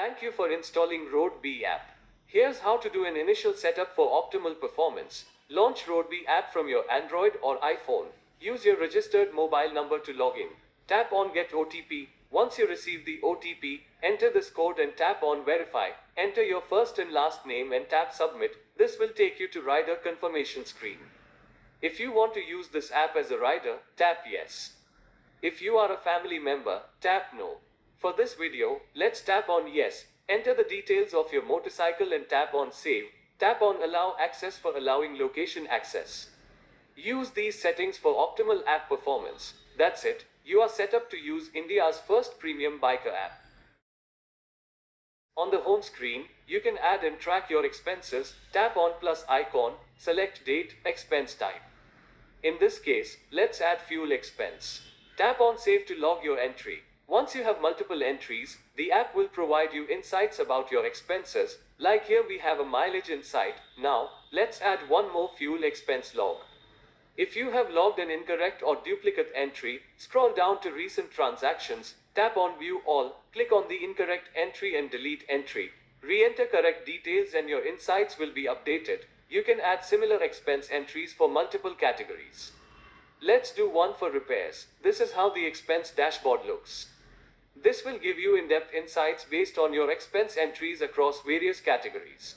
Thank you for installing RoadBee App. Here's how to do an initial setup for optimal performance. Launch RoadBee App from your Android or iPhone. Use your registered mobile number to log in. Tap on Get OTP. Once you receive the OTP, enter this code and tap on Verify. Enter your first and last name and tap Submit. This will take you to rider confirmation screen. If you want to use this app as a rider, tap Yes. If you are a family member, tap No. For this video, let's tap on Yes. Enter the details of your motorcycle and tap on Save. Tap on Allow Access for allowing location access. Use these settings for optimal app performance. That's it. You are set up to use India's first premium biker app. On the home screen, you can add and track your expenses. Tap on plus icon, select date, expense type. In this case, let's add fuel expense. Tap on Save to log your entry. Once you have multiple entries, the app will provide you insights about your expenses. Like here we have a mileage insight. Now, let's add one more fuel expense log. If you have logged an incorrect or duplicate entry, scroll down to Recent Transactions, tap on View All, click on the incorrect entry and delete entry. Re-enter correct details and your insights will be updated. You can add similar expense entries for multiple categories. Let's do one for repairs. This is how the expense dashboard looks. This will give you in-depth insights based on your expense entries across various categories.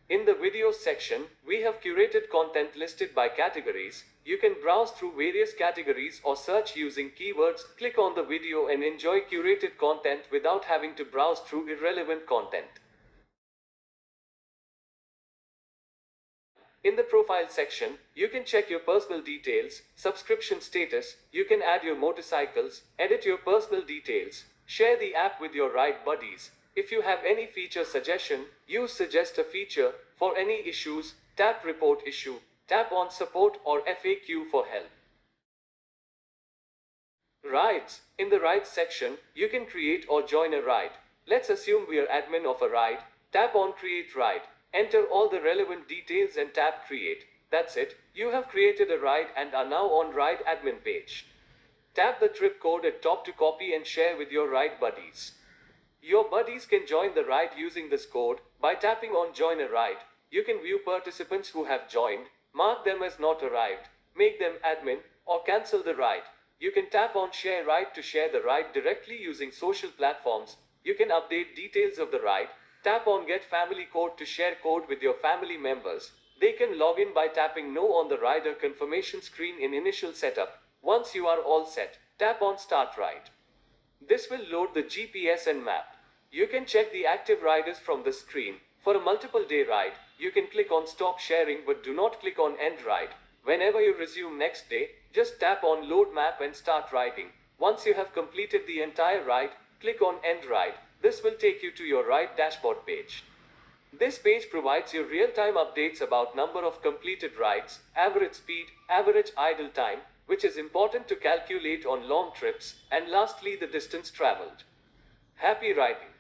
In the videos section, we have curated content listed by categories. You can browse through various categories or search using keywords. Click on the video and enjoy curated content without having to browse through irrelevant content. In the profile section, you can check your personal details, subscription status, you can add your motorcycles, edit your personal details, share the app with your ride buddies. If you have any feature suggestion, use Suggest a Feature. For any issues, tap Report Issue, tap on Support or FAQ for help. Rides. In the Rides section, you can create or join a ride. Let's assume we are admin of a ride. Tap on Create Ride. Enter all the relevant details and tap Create. That's it. You have created a ride and are now on Ride Admin page. Tap the trip code at top to copy and share with your ride buddies. Your buddies can join the ride using this code. By tapping on Join a Ride, you can view participants who have joined, mark them as not arrived, make them admin, or cancel the ride. You can tap on Share Ride to share the ride directly using social platforms. You can update details of the ride. Tap on Get Family Code to share code with your family members. They can log in by tapping No on the rider confirmation screen in initial setup. Once you are all set, tap on Start Ride. This will load the GPS and map. You can check the active riders from the screen. For a multiple day ride, you can click on Stop Sharing but do not click on End Ride. Whenever you resume next day, just tap on Load Map and start riding. Once you have completed the entire ride, click on End Ride. This will take you to your ride dashboard page. This page provides you real-time updates about number of completed rides, average speed, average idle time, which is important to calculate on long trips, and lastly the distance traveled. Happy riding!